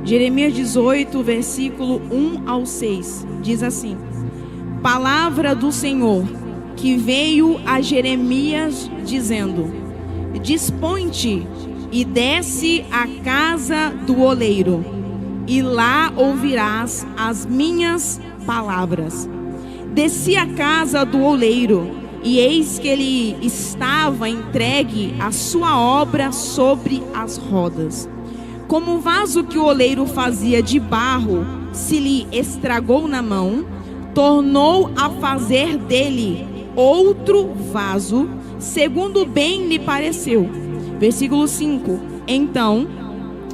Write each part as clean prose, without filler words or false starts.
Jeremias 18, versículo 1 ao 6, diz assim: Palavra do Senhor que veio a Jeremias dizendo: Dispõe-te e desce à casa do oleiro, e lá ouvirás as minhas palavras. Desci à casa do oleiro, e eis que ele estava entregue a sua obra sobre as rodas. Como o vaso que o oleiro fazia de barro se lhe estragou na mão, tornou a fazer dele outro vaso, segundo bem lhe pareceu. Versículo 5: Então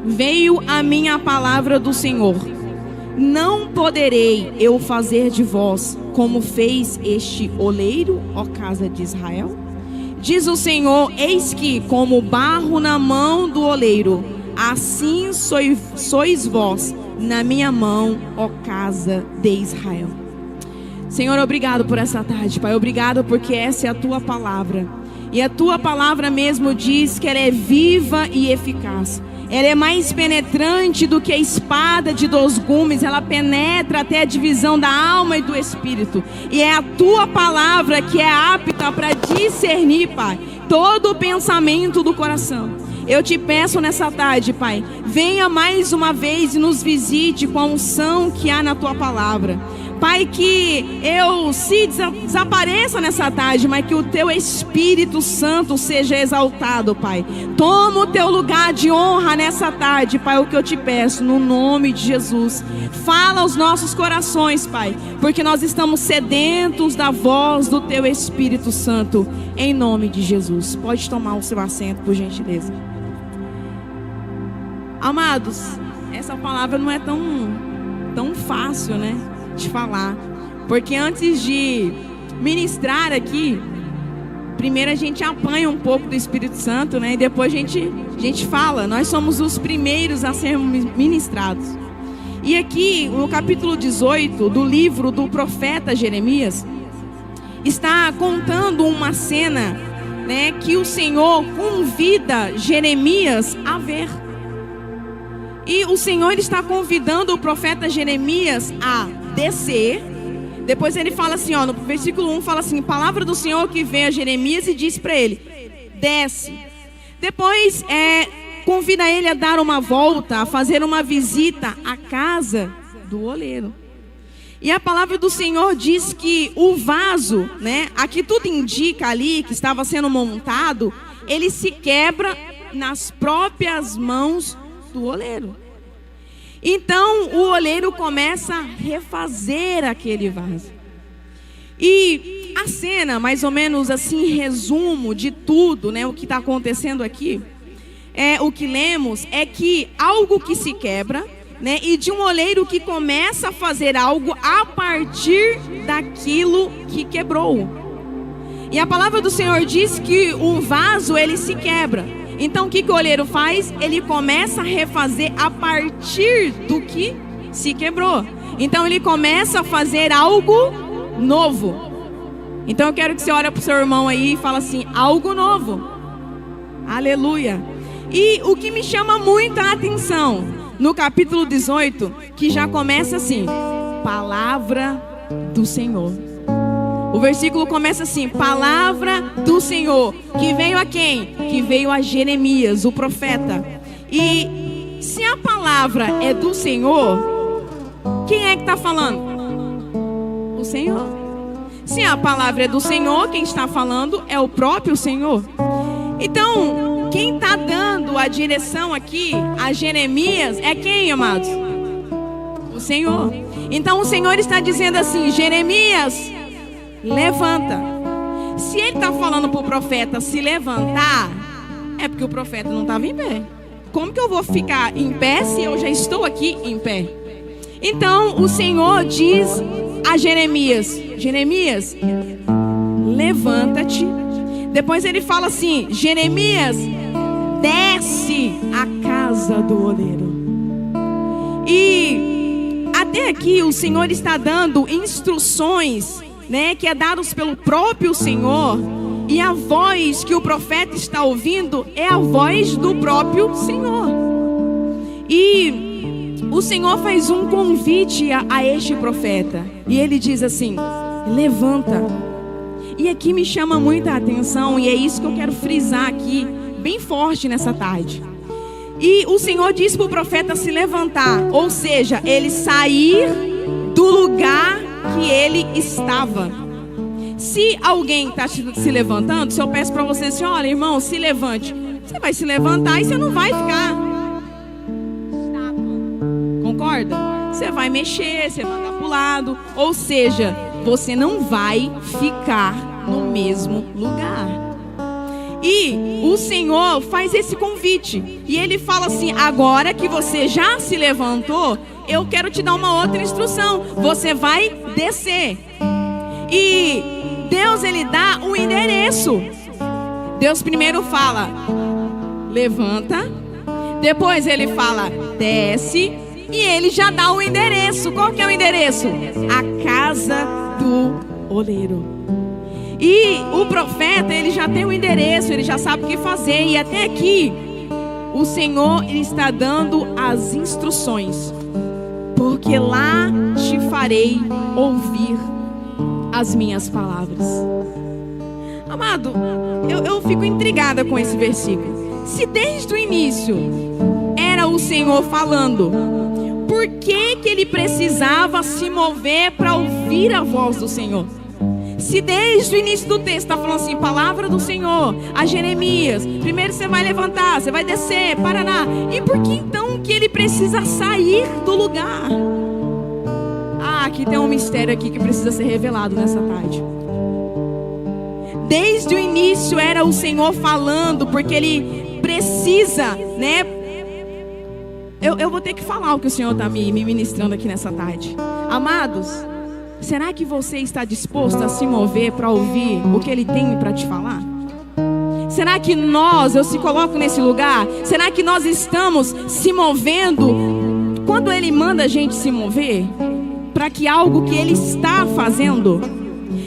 veio a minha palavra do Senhor: Não poderei eu fazer de vós como fez este oleiro, ó casa de Israel? Diz o Senhor: Eis que, como barro na mão do oleiro, assim sois vós na minha mão, ó casa de Israel. Senhor, obrigado por essa tarde, Pai. Obrigado porque essa é a tua palavra. E a tua palavra mesmo diz que ela é viva e eficaz. Ela é mais penetrante do que a espada de 2 gumes. Ela penetra até a divisão da alma e do espírito. E é a tua palavra que é apta para discernir, Pai, todo o pensamento do coração. Eu te peço nessa tarde, Pai, venha mais uma vez e nos visite com a unção que há na tua palavra. Pai, que eu se desapareça nessa tarde, mas que o teu Espírito Santo seja exaltado, Pai. Toma o teu lugar de honra nessa tarde, Pai, o que eu te peço, no nome de Jesus. Fala aos nossos corações, Pai, porque nós estamos sedentos da voz do teu Espírito Santo, em nome de Jesus. Pode tomar o seu assento, por gentileza. Amados, essa palavra não é tão fácil, né, de falar, porque antes de ministrar aqui, primeiro a gente apanha um pouco do Espírito Santo, né, e depois a gente fala. Nós somos os primeiros a sermos ministrados. E aqui no capítulo 18 do livro do profeta Jeremias, está contando uma cena, né, que o Senhor convida Jeremias a ver. E o Senhor está convidando o profeta Jeremias a descer. Depois ele fala assim, ó, no versículo 1 fala assim: palavra do Senhor que veio a Jeremias e disse para ele: desce. Depois convida ele a dar uma volta, a fazer uma visita à casa do oleiro. E a palavra do Senhor diz que o vaso, né, aqui tudo indica ali que estava sendo montado, ele se quebra nas próprias mãos do oleiro. Então o oleiro começa a refazer aquele vaso. E a cena, mais ou menos assim, resumo de tudo, né, o que está acontecendo aqui, o que lemos é que algo que se quebra, né, e de um oleiro que começa a fazer algo a partir daquilo que quebrou. E a palavra do Senhor diz que o vaso ele se quebra. Então o que o oleiro faz? Ele começa a refazer a partir do que se quebrou. Então ele começa a fazer algo novo. Então eu quero que você olhe para o seu irmão aí e fale assim: algo novo. Aleluia. E o que me chama muito a atenção no capítulo 18, que já começa assim: palavra do Senhor. O versículo começa assim: palavra do Senhor, que veio a quem? Que veio a Jeremias, o profeta. E se a palavra é do Senhor, quem é que está falando? O Senhor. Se a palavra é do Senhor, quem está falando é o próprio Senhor. Então, quem está dando a direção aqui a Jeremias é quem, amados? O Senhor. Então o Senhor está dizendo assim: Jeremias, levanta. Se ele está falando para o profeta se levantar, é porque o profeta não estava em pé. Como que eu vou ficar em pé se eu já estou aqui em pé? Então o Senhor diz a Jeremias: Jeremias, levanta-te. Depois ele fala assim: Jeremias, desce à casa do oleiro. E até aqui o Senhor está dando instruções, né, que é dados pelo próprio Senhor, e a voz que o profeta está ouvindo é a voz do próprio Senhor. E o Senhor faz um convite a este profeta. E ele diz assim: levanta. E aqui me chama muita atenção, e é isso que eu quero frisar aqui, bem forte nessa tarde. E o Senhor diz para o profeta se levantar, ou seja, ele sair do lugar que ele estava. Se alguém está se levantando, se eu peço para você assim: olha, irmão, se levante, você vai se levantar e você não vai ficar. Concorda? Você vai mexer, você vai andar para o lado, ou seja, você não vai ficar no mesmo lugar. E o Senhor faz esse convite, e ele fala assim: agora que você já se levantou, eu quero te dar uma outra instrução. Você vai descer. E Deus, ele dá um endereço. Deus primeiro fala: levanta. Depois ele fala: desce. E ele já dá o endereço. Qual que é o endereço? A casa do oleiro. E o profeta, ele já tem o endereço, ele já sabe o que fazer. E até aqui, o Senhor, ele está dando as instruções. Porque lá te farei ouvir as minhas palavras. Amado, eu fico intrigada com esse versículo. Se desde o início era o Senhor falando, por que ele precisava se mover para ouvir a voz do Senhor? Se desde o início do texto está falando assim: palavra do Senhor a Jeremias, primeiro você vai levantar, você vai descer, Paraná. E por que então que ele precisa sair do lugar? Aqui tem um mistério aqui que precisa ser revelado nessa tarde. Desde o início era o Senhor falando, porque ele precisa, né? Eu vou ter que falar o que o Senhor está me ministrando aqui nessa tarde. Amados, será que você está disposto a se mover para ouvir o que ele tem para te falar? Será que eu se coloco nesse lugar? Será que nós estamos se movendo quando ele manda a gente se mover para que algo que ele está fazendo?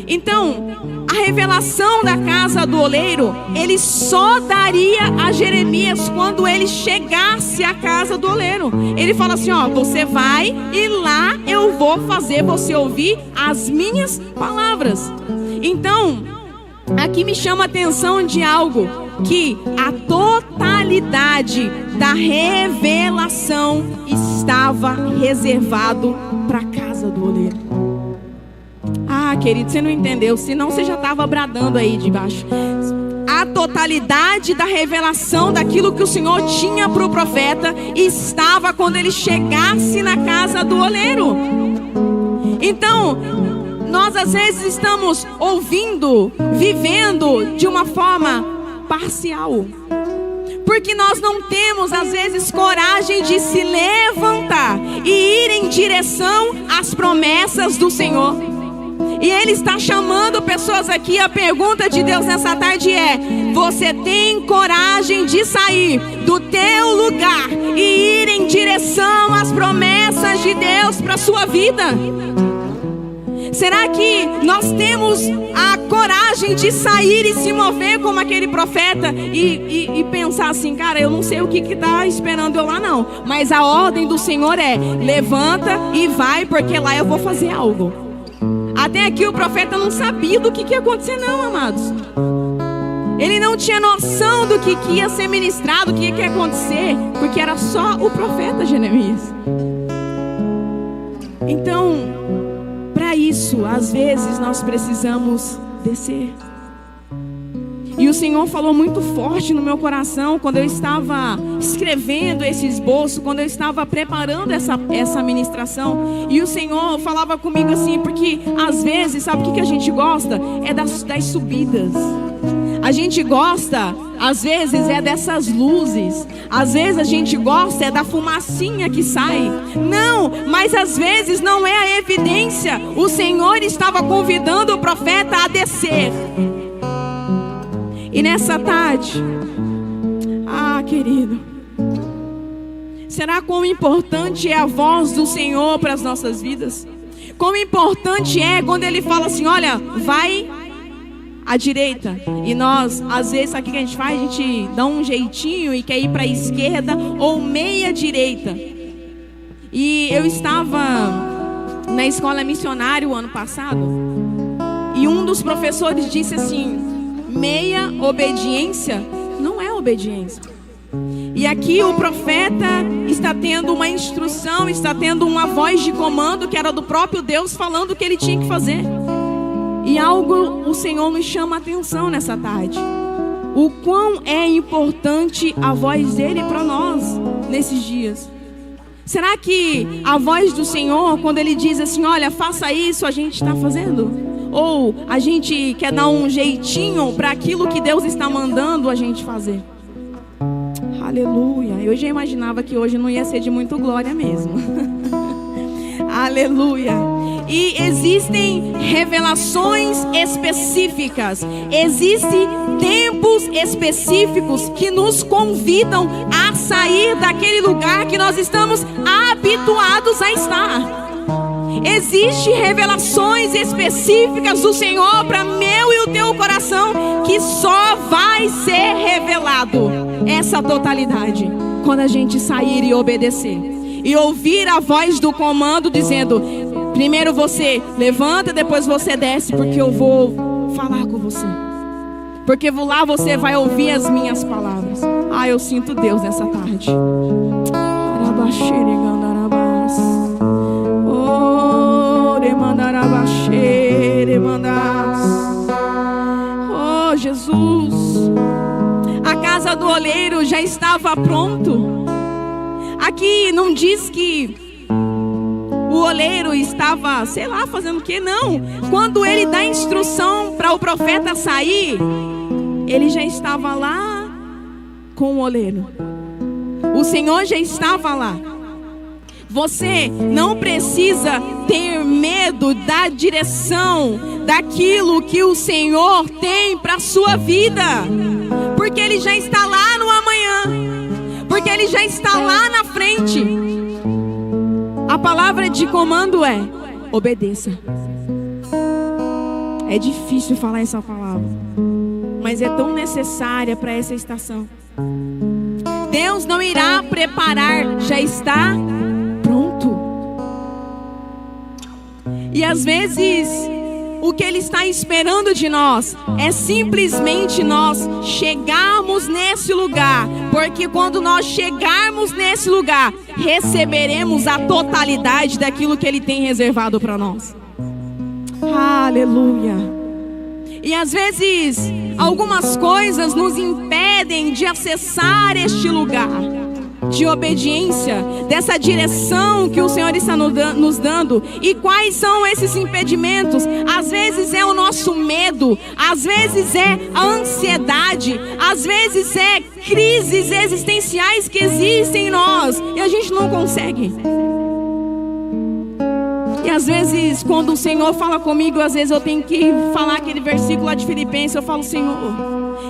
Então, a revelação da casa do oleiro, ele só daria a Jeremias quando ele chegasse à casa do oleiro. Ele fala assim: ó, você vai e lá eu vou fazer você ouvir as minhas palavras. Então, aqui me chama a atenção de algo, que a totalidade da revelação estava reservado para a casa do oleiro. Querido, você não entendeu, senão você já estava bradando aí de baixo. A totalidade da revelação daquilo que o Senhor tinha para o profeta estava quando ele chegasse na casa do oleiro. Então, nós às vezes estamos ouvindo, vivendo de uma forma parcial, porque nós não temos às vezes coragem de se levantar e ir em direção às promessas do Senhor. E ele está chamando pessoas aqui. A pergunta de Deus nessa tarde é: você tem coragem de sair do teu lugar e ir em direção às promessas de Deus para a sua vida? Será que nós temos a coragem de sair e se mover como aquele profeta e pensar assim: cara, eu não sei o que está esperando eu lá não, mas a ordem do Senhor é: levanta e vai, porque lá eu vou fazer algo. Até aqui o profeta não sabia do que ia acontecer não, amados. Ele não tinha noção do que ia ser ministrado, do que ia acontecer, porque era só o profeta Jeremias. Então, para isso, às vezes nós precisamos descer. E o Senhor falou muito forte no meu coração quando eu estava escrevendo esse esboço, quando eu estava preparando essa ministração. E o Senhor falava comigo assim, porque às vezes, sabe o que a gente gosta? É das subidas. A gente gosta, às vezes, é dessas luzes. Às vezes a gente gosta da fumacinha que sai. Não, mas às vezes não é a evidência. O Senhor estava convidando o profeta a descer. E nessa tarde, querido, será quão importante é a voz do Senhor para as nossas vidas? Quão importante é quando Ele fala assim: olha, vai à direita. E nós, às vezes, sabe o que a gente faz? A gente dá um jeitinho e quer ir para a esquerda ou meia direita. E eu estava na escola missionária o ano passado, e um dos professores disse assim: meia obediência não é obediência. E aqui o profeta está tendo uma instrução, está tendo uma voz de comando que era do próprio Deus falando o que ele tinha que fazer. E algo o Senhor nos chama a atenção nessa tarde: o quão é importante a voz dele para nós nesses dias. Será que a voz do Senhor, quando ele diz assim, olha, faça isso, a gente está fazendo? Ou a gente quer dar um jeitinho para aquilo que Deus está mandando a gente fazer? Aleluia. Eu já imaginava que hoje não ia ser de muito glória mesmo. Aleluia. E existem revelações específicas, existem tempos específicos que nos convidam a sair daquele lugar que nós estamos habituados a estar. Existem revelações específicas do Senhor para meu e o teu coração, que só vai ser revelado essa totalidade quando a gente sair e obedecer e ouvir a voz do comando dizendo: primeiro você levanta, depois você desce, porque eu vou falar com você, porque lá você vai ouvir as minhas palavras. Ah, eu sinto Deus nessa tarde. Oh, Jesus. A casa do oleiro já estava pronto. Aqui não diz que o oleiro estava, sei lá, fazendo o que? Não. Quando ele dá instrução para o profeta sair, ele já estava lá com o oleiro. O Senhor já estava lá. Você não precisa ter medo da direção, daquilo que o Senhor tem para a sua vida, porque Ele já está lá no amanhã, porque Ele já está lá na frente. A palavra de comando é: obedeça. É difícil falar essa palavra, mas é tão necessária para essa estação. Deus não irá preparar, já está pronto. E às vezes o que Ele está esperando de nós é simplesmente nós chegarmos nesse lugar, porque quando nós chegarmos nesse lugar, receberemos a totalidade daquilo que Ele tem reservado para nós. Aleluia. E às vezes algumas coisas nos impedem de acessar este lugar de obediência, dessa direção que o Senhor está nos dando. E quais são esses impedimentos? Às vezes é o nosso medo, às vezes é a ansiedade, às vezes é crises existenciais que existem em nós e a gente não consegue. E às vezes quando o Senhor fala comigo, às vezes eu tenho que falar aquele versículo lá de Filipenses. Eu falo: Senhor,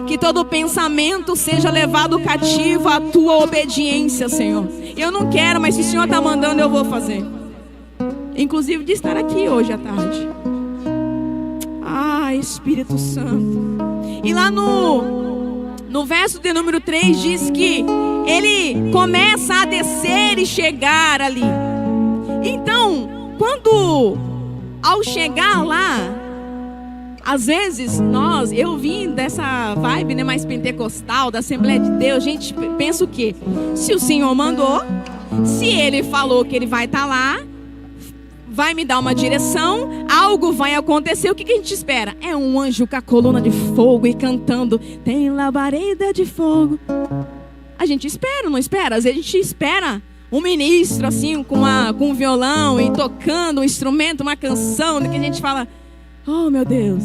que todo pensamento seja levado cativo à tua obediência, Senhor. Eu não quero, mas se o Senhor está mandando, eu vou fazer. Inclusive de estar aqui hoje à tarde. Ah, Espírito Santo. E lá no verso de número 3 diz que Ele começa a descer e chegar ali. Então, ao chegar lá, às vezes eu vim dessa vibe, né, mais pentecostal, da Assembleia de Deus. A gente pensa o quê? Se o Senhor mandou, se Ele falou que Ele vai estar lá, vai me dar uma direção, algo vai acontecer, o que a gente espera? É um anjo com a coluna de fogo e cantando: tem labareda de fogo. A gente espera, não espera? Às vezes a gente espera um ministro assim com um violão e tocando um instrumento, uma canção, que a gente fala: oh meu Deus.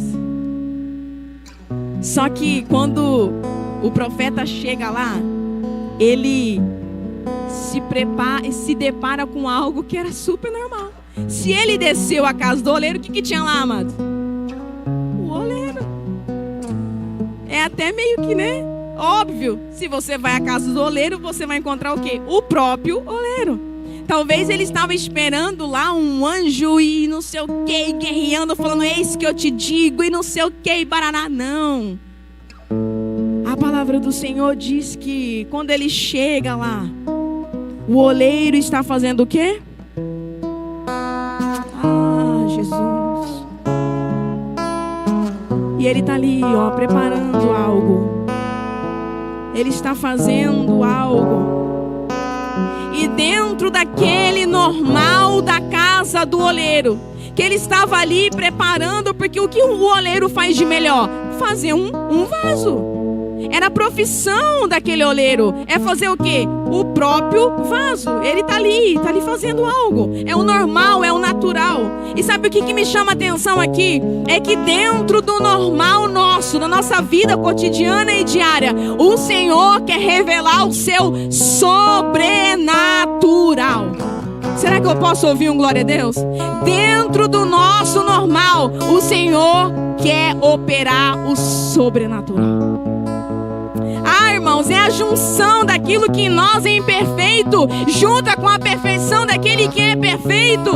Só que quando o profeta chega lá, ele se depara com algo que era super normal. Se ele desceu a casa do oleiro, o que tinha lá, amado? O oleiro. É até meio que, né? Óbvio, se você vai à casa do oleiro, você vai encontrar o quê? O próprio oleiro. Talvez ele estava esperando lá um anjo e não sei o que, guerreando, falando: eis que eu te digo, e não sei o que, e baraná. Não. A palavra do Senhor diz que quando ele chega lá, O oleiro está fazendo o quê? Jesus. E ele está ali, ó, preparando algo. Ele está fazendo algo. E dentro daquele normal da casa do oleiro, que ele estava ali preparando, porque o que o oleiro faz de melhor? Fazer um vaso. Era a profissão daquele oleiro. É fazer o quê? O próprio vaso. Ele está ali fazendo algo. É o normal, é o natural. E sabe o que me chama a atenção aqui? É que dentro do normal nosso, da nossa vida cotidiana e diária, o Senhor quer revelar o seu sobrenatural. Será que eu posso ouvir um glória a Deus? Dentro do nosso normal, o Senhor quer operar o sobrenatural. Ah, irmãos, é a junção daquilo que em nós é imperfeito, junta com a perfeição daquele que é perfeito,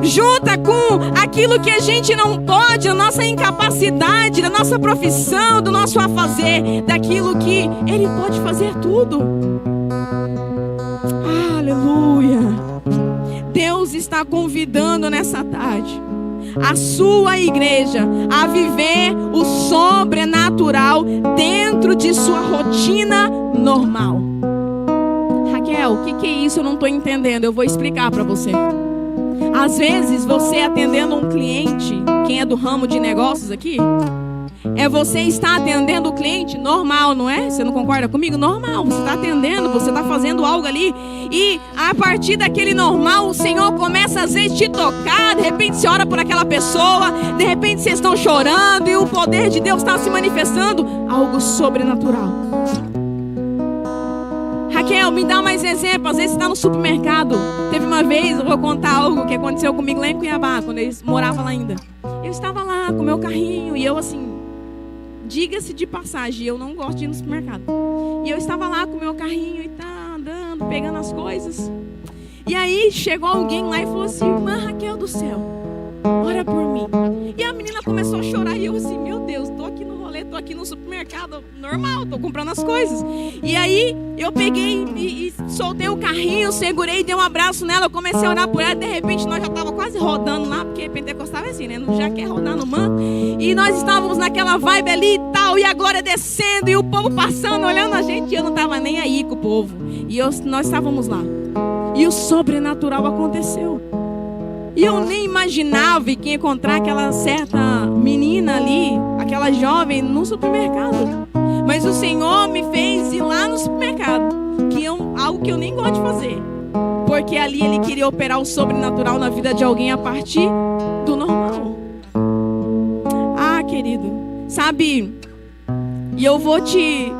junta com aquilo que a gente não pode, a nossa incapacidade, da nossa profissão, do nosso afazer, daquilo que Ele pode fazer tudo. Aleluia. Deus está convidando nessa tarde a sua igreja a viver o sobrenatural dentro de sua rotina normal. Raquel, o que é isso? Eu não estou entendendo. Eu vou explicar para você. Às vezes você atendendo um cliente, quem é do ramo de negócios aqui, você está atendendo o cliente normal, não é? Você não concorda comigo? Normal, você está atendendo, você está fazendo algo ali. E a partir daquele normal, o Senhor começa às vezes te tocar. De repente você ora por aquela pessoa, de repente vocês estão chorando e o poder de Deus está se manifestando. Algo sobrenatural. Raquel, me dá mais exemplo. Às vezes você está no supermercado. Teve uma vez, eu vou contar algo que aconteceu comigo lá em Cuiabá, quando eles moravam lá ainda. Eu estava lá com o meu carrinho e eu assim, diga-se de passagem, eu não gosto de ir no supermercado. E eu estava lá com o meu carrinho e tá andando, pegando as coisas. E aí chegou alguém lá e falou assim: irmã Raquel do céu, ora por mim. E a menina começou a chorar e eu assim, meu Deus, tô aqui no rolê, tô aqui no supermercado normal, tô comprando as coisas. E aí eu peguei e soltei o carrinho, segurei, dei um abraço nela, eu comecei a orar por ela. De repente nós já tava quase rodando lá, porque pentecostal é assim, né? Já quer rodar no manto. E nós estávamos naquela vibe ali e tal, e a glória descendo, e o povo passando, olhando a gente, e eu não tava nem aí com o povo. E nós estávamos lá. E o sobrenatural aconteceu. E eu nem imaginava que ia encontrar aquela certa menina ali, aquela jovem no supermercado. Mas o Senhor me fez ir lá no supermercado, algo que eu nem gosto de fazer. Porque ali Ele queria operar o sobrenatural na vida de alguém a partir do normal. Ah, querido, sabe, e eu vou te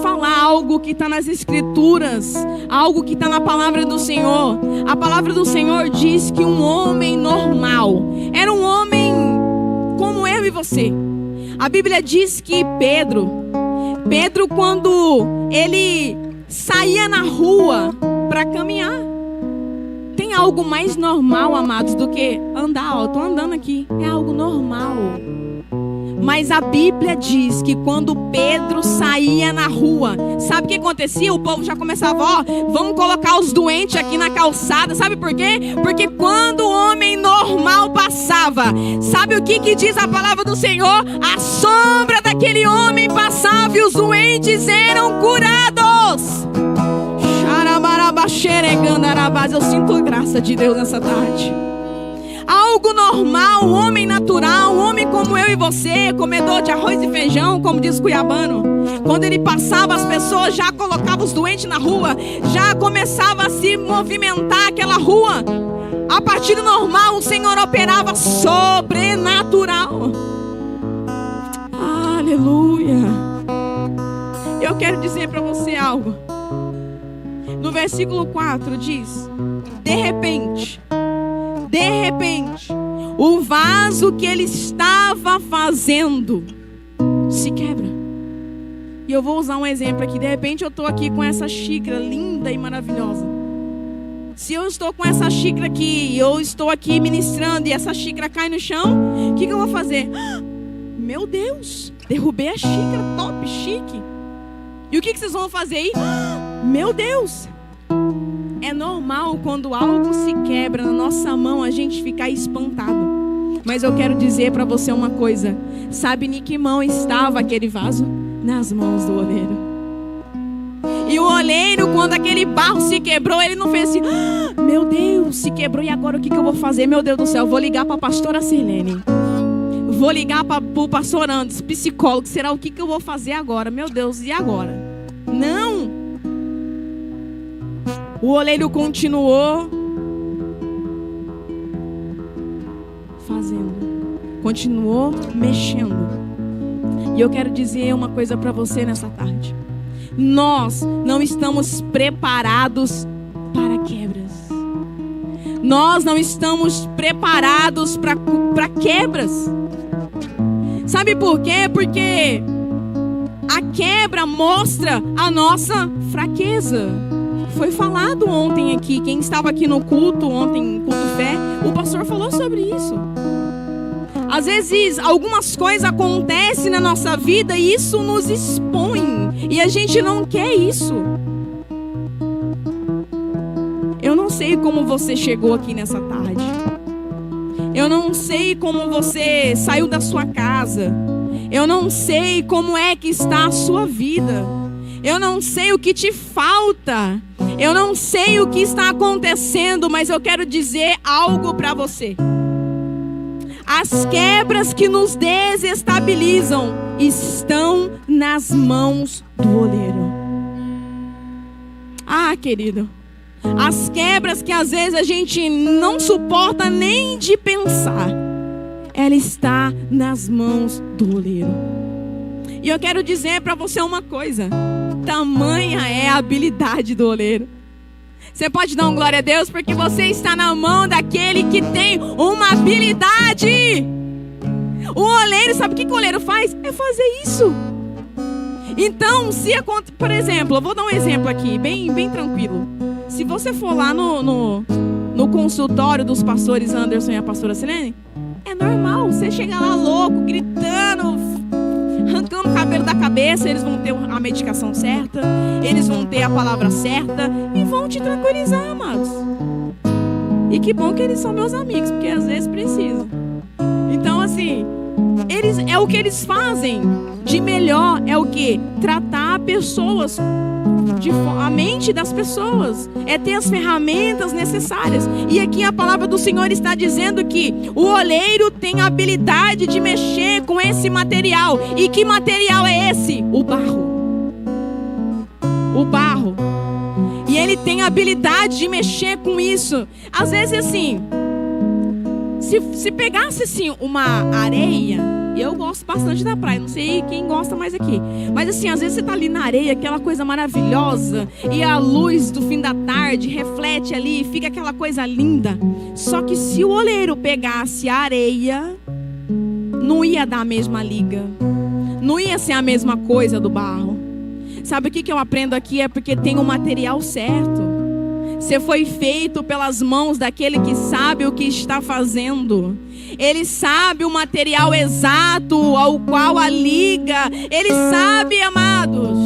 falar algo que está nas Escrituras, algo que está na palavra do Senhor. A palavra do Senhor diz que um homem normal era um homem como eu e você. A Bíblia diz que Pedro, quando ele saía na rua para caminhar, tem algo mais normal, amados, do que andar. Ó, eu tô andando aqui, é algo normal. Mas a Bíblia diz que quando Pedro saía na rua, sabe o que acontecia? O povo já começava, ó, vamos colocar os doentes aqui na calçada. Sabe por quê? Porque quando o homem normal passava, sabe o que diz a palavra do Senhor? A sombra daquele homem passava e os doentes eram curados. Eu sinto a graça de Deus nessa tarde. Algo normal, um homem natural, um homem como eu e você, comedor de arroz e feijão, como diz o cuiabano. Quando ele passava, as pessoas já colocavam os doentes na rua, já começava a se movimentar aquela rua. A partir do normal, o Senhor operava sobrenatural. Aleluia. Eu quero dizer para você algo. No versículo 4 diz: de repente, o vaso que ele estava fazendo se quebra. E eu vou usar um exemplo aqui. De repente eu estou aqui com essa xícara linda e maravilhosa. Se eu estou com essa xícara aqui, eu estou aqui ministrando e essa xícara cai no chão, o que eu vou fazer? Meu Deus, derrubei a xícara, top, chique. E o que vocês vão fazer aí? Meu Deus, É normal quando algo se quebra na nossa mão a gente ficar espantado. Mas eu quero dizer para você uma coisa. Sabe em que mão estava aquele vaso? Nas mãos do oleiro. E o oleiro, quando aquele barro se quebrou, ele não fez assim: ah, meu Deus, se quebrou, e agora o que eu vou fazer? Meu Deus do céu, vou ligar para a pastora Sirlene. Vou ligar para o pastor Andes, psicólogo. Será o que eu vou fazer agora? Meu Deus, e agora? Não. O oleiro continuou fazendo, continuou mexendo. E eu quero dizer uma coisa para você nessa tarde. Nós não estamos preparados para quebras. Nós não estamos preparados para quebras. Sabe por quê? Porque a quebra mostra a nossa fraqueza. Foi falado ontem aqui, quem estava aqui no culto ontem, culto fé, o pastor falou sobre isso. Às vezes algumas coisas acontecem na nossa vida e isso nos expõe. E a gente não quer isso. Eu não sei como você chegou aqui nessa tarde. Eu não sei como você saiu da sua casa. Eu não sei como é que está a sua vida. Eu não sei o que te falta. Eu não sei o que está acontecendo, mas eu quero dizer algo para você. As quebras que nos desestabilizam estão nas mãos do oleiro. Ah, querido, as quebras que às vezes a gente não suporta nem de pensar, ela está nas mãos do oleiro. E eu quero dizer para você uma coisa: tamanha é a habilidade do oleiro. Você pode dar um glória a Deus, porque você está na mão daquele que tem uma habilidade. O oleiro, sabe o que o oleiro faz? É fazer isso. Então, por exemplo, eu vou dar um exemplo aqui, bem tranquilo. Se você for lá no consultório dos pastores Anderson e a pastora Sirlene, é normal, você chega lá louco, gritando, arrancando o cabelo da cabeça. Eles vão ter a medicação certa, eles vão ter a palavra certa e vão te tranquilizar, amados. E que bom que eles são meus amigos, porque às vezes precisam. Então, assim, é o que eles fazem de melhor, é o que? Tratar pessoas, a mente das pessoas, é ter as ferramentas necessárias. E aqui a palavra do Senhor está dizendo que o oleiro tem a habilidade de mexer com esse material. E que material é esse? O barro. O barro. E ele tem a habilidade de mexer com isso. Às vezes assim, se pegasse assim uma areia, eu gosto bastante da praia, não sei quem gosta mais aqui, mas assim, às vezes você tá ali na areia, aquela coisa maravilhosa, e a luz do fim da tarde reflete ali, fica aquela coisa linda. Só que se o oleiro pegasse a areia, não ia dar a mesma liga, não ia ser a mesma coisa do barro. Sabe o que eu aprendo aqui? É porque tem o material certo. Você foi feito pelas mãos daquele que sabe o que está fazendo. Ele sabe o material exato ao qual a liga. Ele sabe, amados.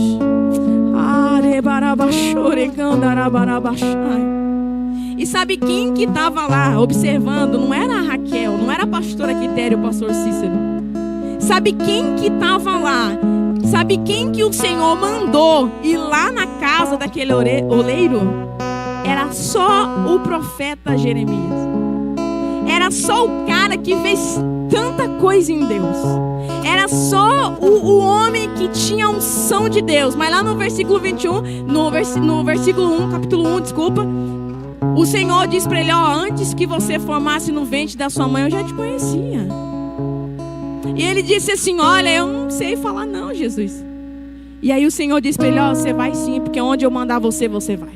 E sabe quem que estava lá observando? Não era a Raquel, não era a pastora Quitéria, o pastor Cícero. Sabe quem que estava lá? Sabe quem que o Senhor mandou ir lá na casa daquele oleiro? Era só o profeta Jeremias. Era só o cara que fez tanta coisa em Deus. Era só o homem que tinha unção de Deus. Mas lá no versículo 21, no versículo 1, capítulo 1, desculpa, o Senhor diz para ele: ó, antes que você formasse no ventre da sua mãe, eu já te conhecia. E ele disse assim: olha, eu não sei falar não, Jesus. E aí o Senhor disse para ele: ó, você vai sim, porque onde eu mandar você, você vai.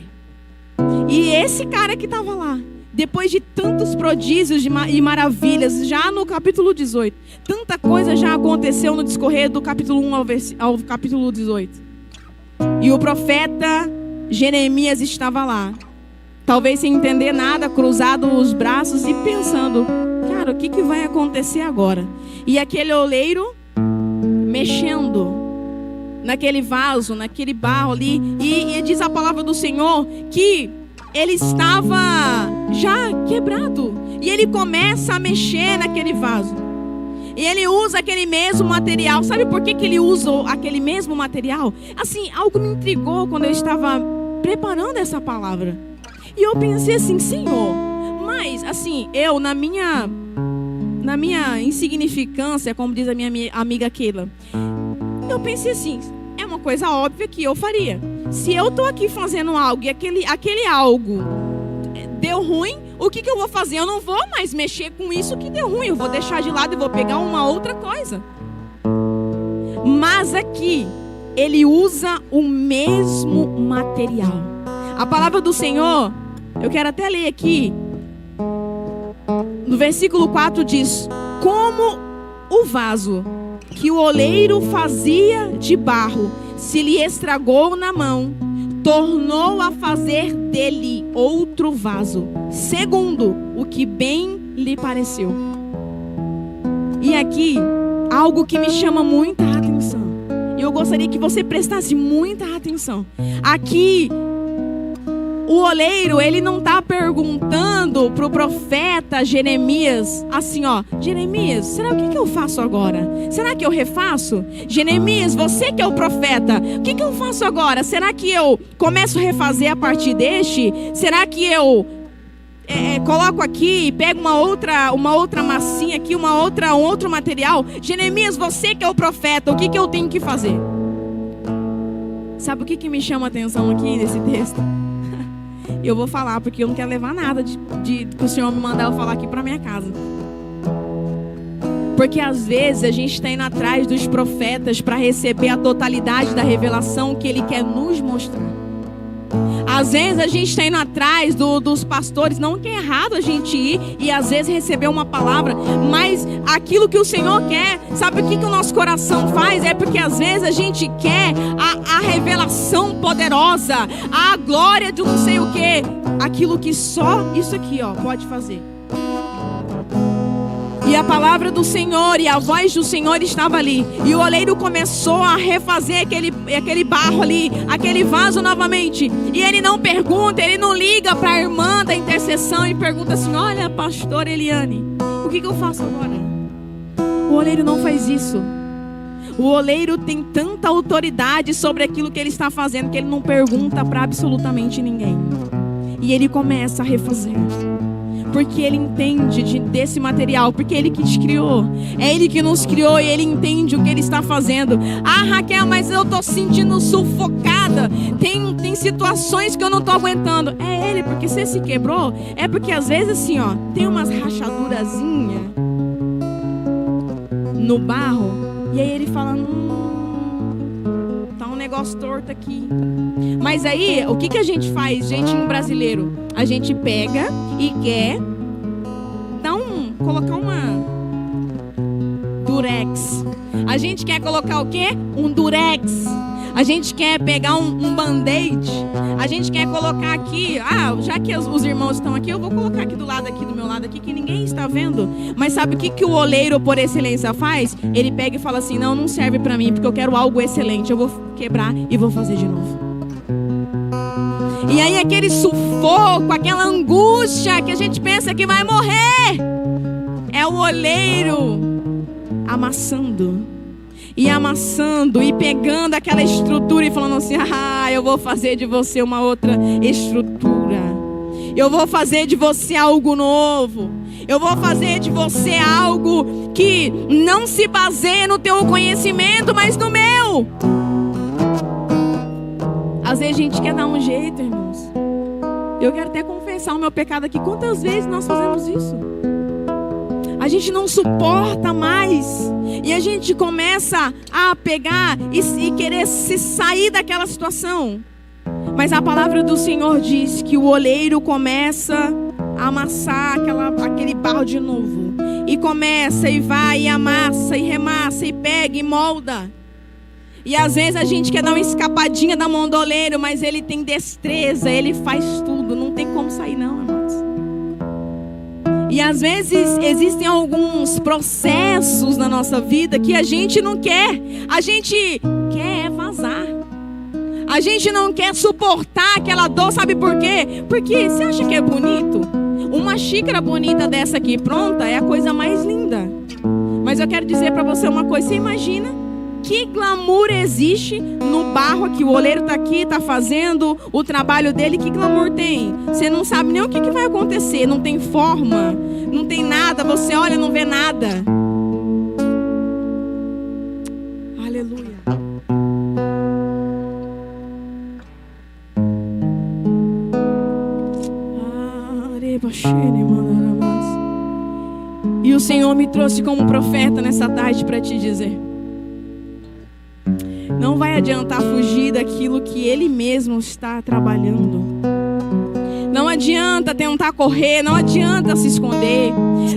E esse cara que estava lá, depois de tantos prodígios e maravilhas, já no capítulo 18, tanta coisa já aconteceu no discorrer do capítulo 1 ao capítulo 18. E o profeta Jeremias estava lá, talvez sem entender nada, cruzado os braços e pensando: cara, o que vai acontecer agora? E aquele oleiro mexendo naquele vaso, naquele barro ali, e diz a palavra do Senhor que ele estava já quebrado. E ele começa a mexer naquele vaso. E ele usa aquele mesmo material. Sabe por que ele usa aquele mesmo material? Assim, algo me intrigou quando eu estava preparando essa palavra. E eu pensei assim, Senhor, mas assim, eu na minha insignificância, como diz a minha amiga Keila, eu pensei assim, é uma coisa óbvia que eu faria. Se eu estou aqui fazendo algo e aquele algo deu ruim, o que eu vou fazer? Eu não vou mais mexer com isso que deu ruim. Eu vou deixar de lado e vou pegar uma outra coisa. Mas aqui, ele usa o mesmo material. A palavra do Senhor, eu quero até ler aqui. No versículo 4 diz: como o vaso que o oleiro fazia de barro se lhe estragou na mão, tornou a fazer dele outro vaso, segundo o que bem lhe pareceu. E aqui, algo que me chama muita atenção. E eu gostaria que você prestasse muita atenção. Aqui, o oleiro, ele não está perguntando para o profeta Jeremias, assim ó, Jeremias, será o que eu faço agora? Será que eu refaço? Jeremias, você que é o profeta, o que eu faço agora? Será que eu começo a refazer a partir deste? Será que eu coloco aqui e pego uma outra massinha aqui, um outro material? Jeremias, você que é o profeta, o que eu tenho que fazer? Sabe o que me chama a atenção aqui nesse texto? Eu vou falar, porque eu não quero levar nada de que o Senhor me mandar eu falar aqui para minha casa. Porque às vezes a gente está indo atrás dos profetas para receber a totalidade da revelação que Ele quer nos mostrar. Às vezes a gente está indo atrás dos pastores, não que é errado a gente ir e às vezes receber uma palavra, mas aquilo que o Senhor quer, sabe o que o nosso coração faz? É porque às vezes a gente quer a revelação poderosa, a glória de não sei o que, aquilo que só isso aqui ó, pode fazer. E a palavra do Senhor e a voz do Senhor estava ali. E o oleiro começou a refazer aquele barro ali, aquele vaso novamente. E ele não pergunta, ele não liga para a irmã da intercessão e pergunta assim: olha, pastor Eliane, o que eu faço agora? O oleiro não faz isso. O oleiro tem tanta autoridade sobre aquilo que ele está fazendo que ele não pergunta para absolutamente ninguém. E ele começa a refazer. Porque ele entende desse material, porque ele que te criou, é ele que nos criou e ele entende o que ele está fazendo. Ah, Raquel, mas eu estou sentindo sufocada, tem situações que eu não estou aguentando. É ele, porque você se quebrou, é porque às vezes assim ó, tem umas rachadurazinhas no barro, e aí ele fala, tá um negócio torto aqui. Mas aí, o que a gente faz, jeitinho brasileiro? A gente pega e quer colocar uma durex. A gente quer colocar o quê? Um durex. A gente quer pegar um band-aid. A gente quer colocar aqui, já que os irmãos estão aqui, eu vou colocar aqui do meu lado aqui, que ninguém está vendo. Mas sabe o que o oleiro por excelência faz? Ele pega e fala assim, não serve para mim, porque eu quero algo excelente. Eu vou quebrar e vou fazer de novo. E aí aquele sufoco, aquela angústia que a gente pensa que vai morrer, é o oleiro amassando e pegando aquela estrutura e falando assim, eu vou fazer de você uma outra estrutura, eu vou fazer de você algo novo, eu vou fazer de você algo que não se baseia no teu conhecimento, mas no meu. Às vezes a gente quer dar um jeito, irmãos. Eu quero até confessar o meu pecado aqui. Quantas vezes nós fazemos isso? A gente não suporta mais. E a gente começa a pegar e querer se sair daquela situação. Mas a palavra do Senhor diz que o oleiro começa a amassar aquele barro de novo. E começa e vai e amassa e remassa e pega e molda. E às vezes a gente quer dar uma escapadinha da mão do oleiro, mas ele tem destreza, ele faz tudo, não tem como sair não, irmãos. E às vezes existem alguns processos na nossa vida que a gente não quer, a gente quer vazar. A gente não quer suportar aquela dor, sabe por quê? Porque você acha que é bonito? Uma xícara bonita dessa aqui pronta é a coisa mais linda. Mas eu quero dizer para você uma coisa. Você imagina que glamour existe no barro aqui? O oleiro está aqui, está fazendo o trabalho dele. Que glamour tem? Você não sabe nem o que vai acontecer. Não tem forma, não tem nada. Você olha e não vê nada. Aleluia. E o Senhor me trouxe como profeta nessa tarde para te dizer: não vai adiantar fugir daquilo que Ele mesmo está trabalhando. Não adianta tentar correr, não adianta se esconder,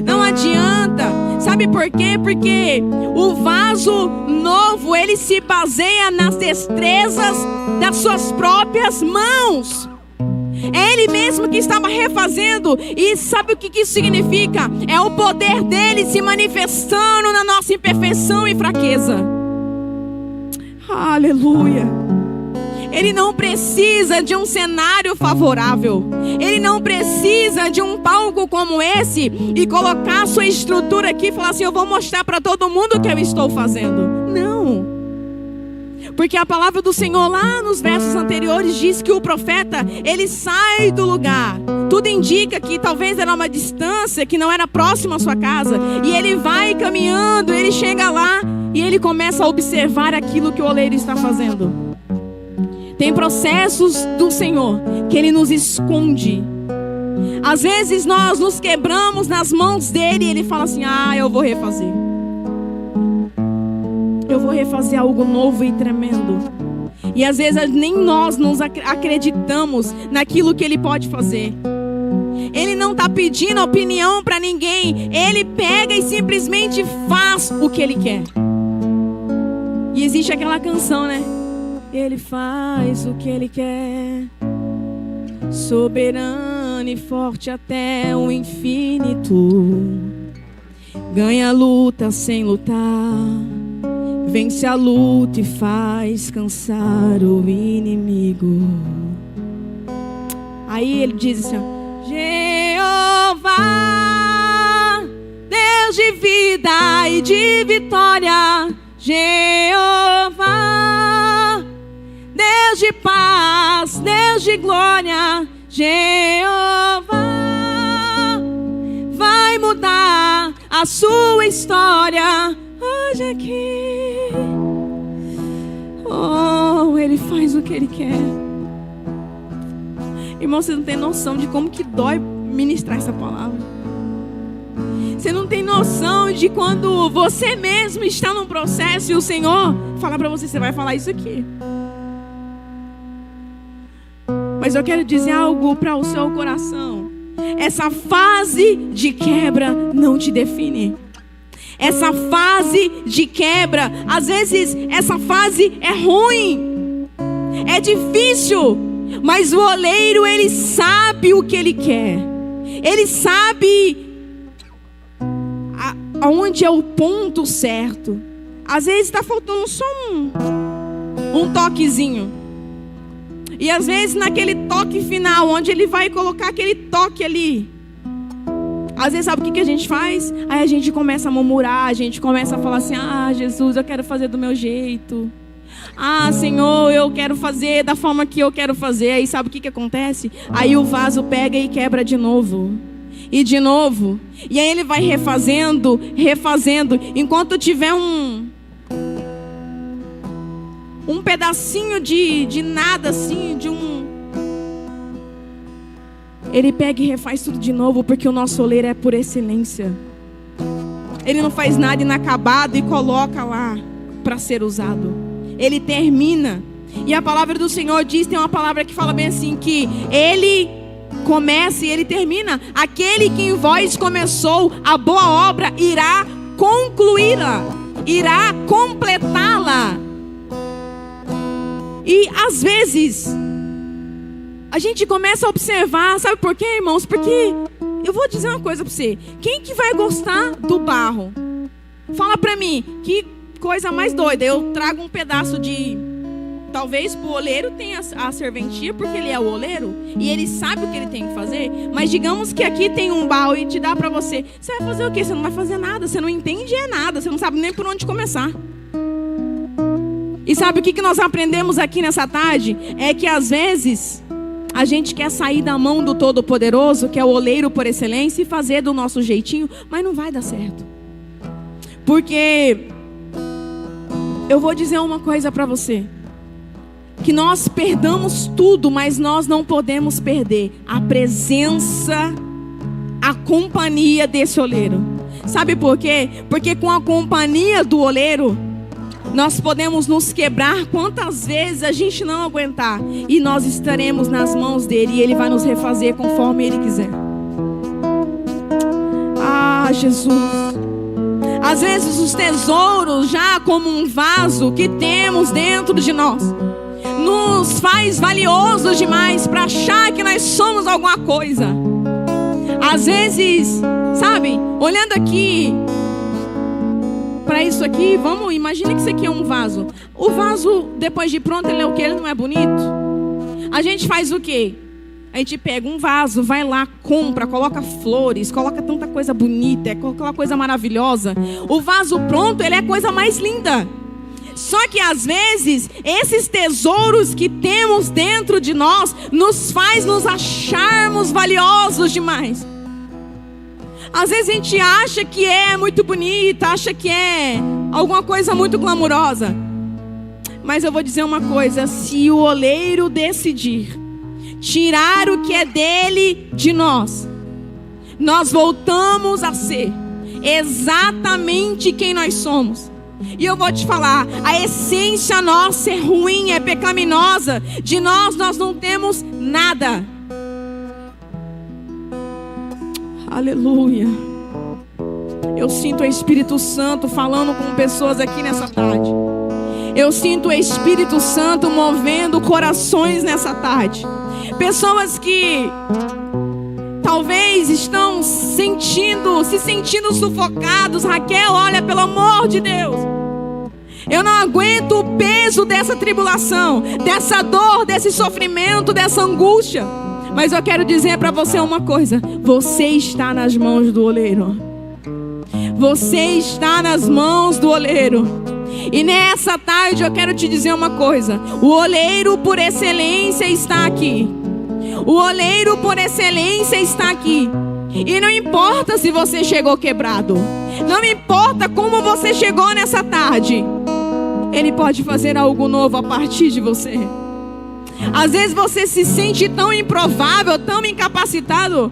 não adianta. Sabe por quê? Porque o vaso novo, ele se baseia nas destrezas das suas próprias mãos. É Ele mesmo que estava refazendo. E sabe o que isso significa? É o poder dele se manifestando na nossa imperfeição e fraqueza. Aleluia. Ele não precisa de um cenário favorável. Ele não precisa de um palco como esse e colocar a sua estrutura aqui e falar assim: eu vou mostrar para todo mundo o que eu estou fazendo. Não. Porque a palavra do Senhor lá nos versos anteriores diz que o profeta, ele sai do lugar. Tudo indica que talvez era uma distância que não era próxima à sua casa. E ele vai caminhando, ele chega lá e ele começa a observar aquilo que o oleiro está fazendo. Tem processos do Senhor que Ele nos esconde. Às vezes nós nos quebramos nas mãos dEle e Ele fala assim: eu vou refazer. Eu vou refazer algo novo e tremendo. E às vezes nem nós nos acreditamos naquilo que Ele pode fazer. Ele não está pedindo opinião para ninguém. Ele pega e simplesmente faz o que Ele quer. E existe aquela canção, né? Ele faz o que Ele quer, soberano e forte até o infinito. Ganha a luta sem lutar, vence a luta e faz cansar o inimigo. Aí ele diz assim: Jeová, Deus de vida e de vitória, Jeová, Deus de paz, Deus de glória, Jeová, vai mudar a sua história hoje aqui. Oh, Ele faz o que Ele quer. Irmão, você não tem noção de como que dói ministrar essa palavra. Você não tem noção de quando você mesmo está num processo e o Senhor fala para você: você vai falar isso aqui. Mas eu quero dizer algo para o seu coração. Essa fase de quebra não te define. Essa fase de quebra, às vezes essa fase é ruim, é difícil, mas o oleiro, ele sabe o que ele quer. Ele sabe aonde é o ponto certo. Às vezes está faltando só um toquezinho. E às vezes naquele toque final, onde ele vai colocar aquele toque ali, às vezes sabe o que a gente faz? Aí a gente começa a murmurar, a gente começa a falar assim: Jesus, eu quero fazer do meu jeito. Senhor, eu quero fazer da forma que eu quero fazer. Aí sabe o que acontece? Aí o vaso pega e quebra de novo. E de novo. E aí ele vai refazendo. Enquanto tiver um pedacinho de nada assim, ele pega e refaz tudo de novo, porque o nosso oleiro é por excelência. Ele não faz nada inacabado e coloca lá para ser usado. Ele termina. E a palavra do Senhor diz, tem uma palavra que fala bem assim, que Ele começa e Ele termina. Aquele que em vós começou a boa obra irá concluí-la, irá completá-la. E às vezes a gente começa a observar, sabe por quê, irmãos? Porque eu vou dizer uma coisa para você: quem que vai gostar do barro? Fala para mim, que coisa mais doida. Eu trago um pedaço de Talvez o oleiro tenha a serventia porque ele é o oleiro e ele sabe o que ele tem que fazer. Mas digamos que aqui tem um baú e te dá para você. Você vai fazer o quê? Você não vai fazer nada. Você não entende nada. Você não sabe nem por onde começar. E sabe o que nós aprendemos aqui nessa tarde? É que às vezes a gente quer sair da mão do Todo-Poderoso, que é o oleiro por excelência, e fazer do nosso jeitinho, mas não vai dar certo. Porque eu vou dizer uma coisa para você. Que nós perdamos tudo, mas nós não podemos perder a presença, a companhia desse oleiro. Sabe por quê? Porque com a companhia do oleiro, nós podemos nos quebrar quantas vezes a gente não aguentar. E nós estaremos nas mãos dele e ele vai nos refazer conforme ele quiser. Ah, Jesus. Às vezes os tesouros, já como um vaso que temos dentro de nós, nos faz valiosos demais para achar que nós somos alguma coisa. Às vezes, sabe, olhando aqui para isso aqui, imagina que isso aqui é um vaso. O vaso, depois de pronto, ele é o quê? Ele não é bonito? A gente faz o quê? A gente pega um vaso, vai lá, compra, coloca flores, coloca tanta coisa bonita, coloca uma coisa maravilhosa. O vaso pronto, ele é a coisa mais linda. Só que às vezes, esses tesouros que temos dentro de nós, nos faz nos acharmos valiosos demais. Às vezes a gente acha que é muito bonita, acha que é alguma coisa muito glamurosa. Mas eu vou dizer uma coisa, se o oleiro decidir tirar o que é dele de nós, nós voltamos a ser exatamente quem nós somos. E eu vou te falar, a essência nossa é ruim, é pecaminosa. De nós não temos nada. Aleluia. Eu sinto o Espírito Santo falando com pessoas aqui nessa tarde. Eu sinto o Espírito Santo movendo corações nessa tarde. Pessoas que talvez estão se sentindo sufocados. Raquel, olha, pelo amor de Deus, eu não aguento o peso dessa tribulação, dessa dor, desse sofrimento, dessa angústia. Mas eu quero dizer para você uma coisa: você está nas mãos do oleiro. Você está nas mãos do oleiro. E nessa tarde eu quero te dizer uma coisa: o oleiro por excelência está aqui. O oleiro por excelência está aqui. E não importa se você chegou quebrado, não importa como você chegou nessa tarde, ele pode fazer algo novo a partir de você. Às vezes você se sente tão improvável, tão incapacitado,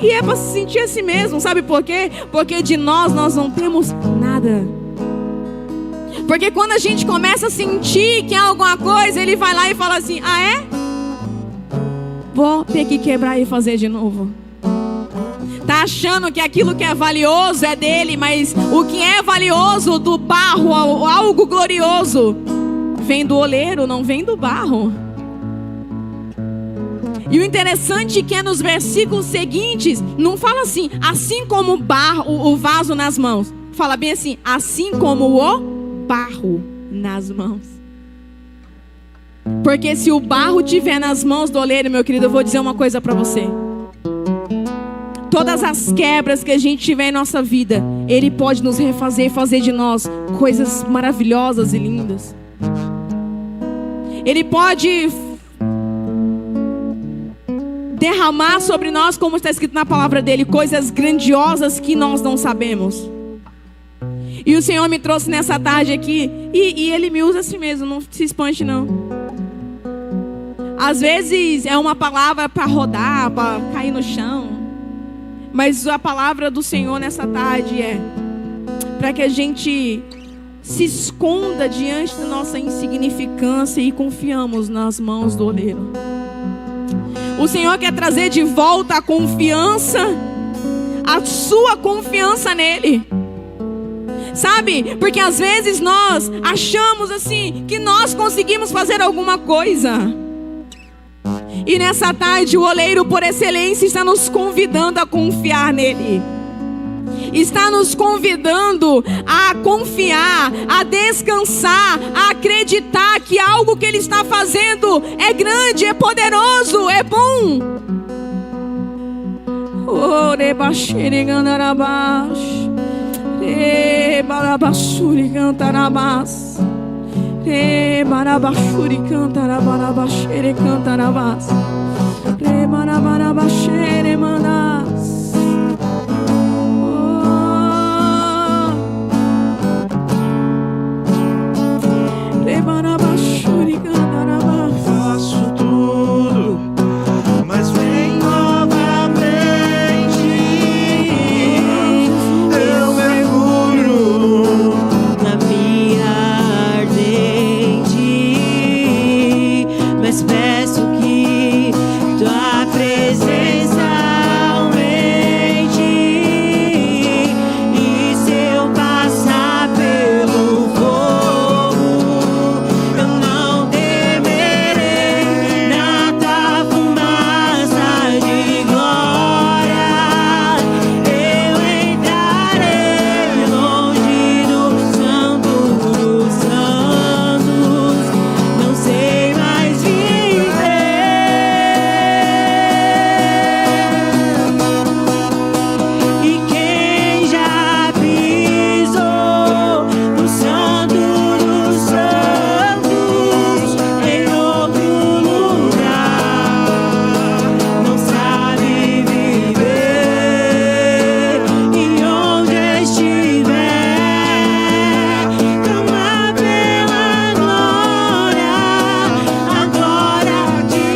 e é para se sentir assim mesmo. Sabe por quê? Porque de nós não temos nada. Porque quando a gente começa a sentir que é alguma coisa, ele vai lá e fala assim: ah, é? Vou ter que quebrar e fazer de novo. Tá achando que aquilo que é valioso é dele, mas o que é valioso do barro, algo glorioso, vem do oleiro, não vem do barro. E o interessante é que nos versículos seguintes não fala assim: assim como o vaso nas mãos. Fala bem assim: assim como o barro nas mãos. Porque se o barro estiver nas mãos do oleiro, meu querido, eu vou dizer uma coisa para você: todas as quebras que a gente tiver em nossa vida, ele pode nos refazer e fazer de nós coisas maravilhosas e lindas. Ele pode derramar sobre nós, como está escrito na palavra dele, coisas grandiosas que nós não sabemos. E o Senhor me trouxe nessa tarde aqui, e ele me usa assim mesmo, não se espante não. Às vezes é uma palavra para rodar, para cair no chão, mas a palavra do Senhor nessa tarde é para que a gente se esconda diante da nossa insignificância e confiamos nas mãos do oleiro. O Senhor quer trazer de volta a confiança, a sua confiança nele. Sabe? Porque às vezes nós achamos assim que nós conseguimos fazer alguma coisa. E nessa tarde o oleiro por excelência está nos convidando a confiar nele. está nos convidando a confiar, a descansar, a acreditar que algo que Ele está fazendo é grande, é poderoso, é bom. Orebaxere gandarabás, rebarabaxuri cantarabás, rebarabaxuri cantarabarabaxere cantarabás, rebarabarabaxere mandás. Rebarabaxuri cantarabás. Faço tudo, mas vem novamente. Eu mergulho na minha ardente, mas peço que tua presença aumente. E se eu passar pelo fogo, eu não temerei. Na tua fumaça de glória eu entrarei longe do santo dos santos. Não sei mais viver. E quem já pisou no santo dos santos em outro lugar não sabe viver. E onde estiver, clama pela glória, agora te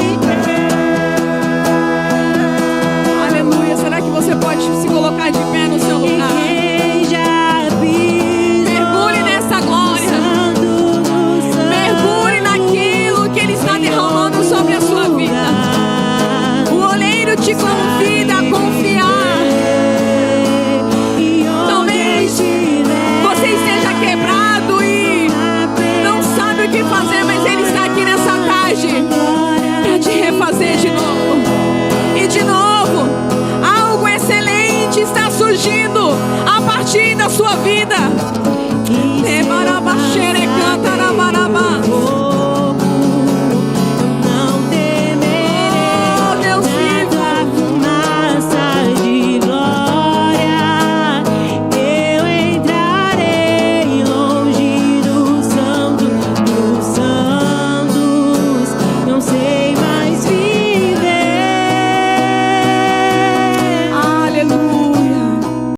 Aleluia. Será que você pode se colocar de pé no seu lugar? quem já pisou Mergulhe nessa glória. santo dos Mergulhe naquilo que Ele está derramando sobre a sua vida. O oleiro te convida a confiar. Talvez você esteja quebrado e não sabe o que fazer, mas Ele está aqui nessa tarde para te refazer de novo. E de novo, algo excelente está surgindo a partir da sua vida. Rebarabaxere cantarabarabá.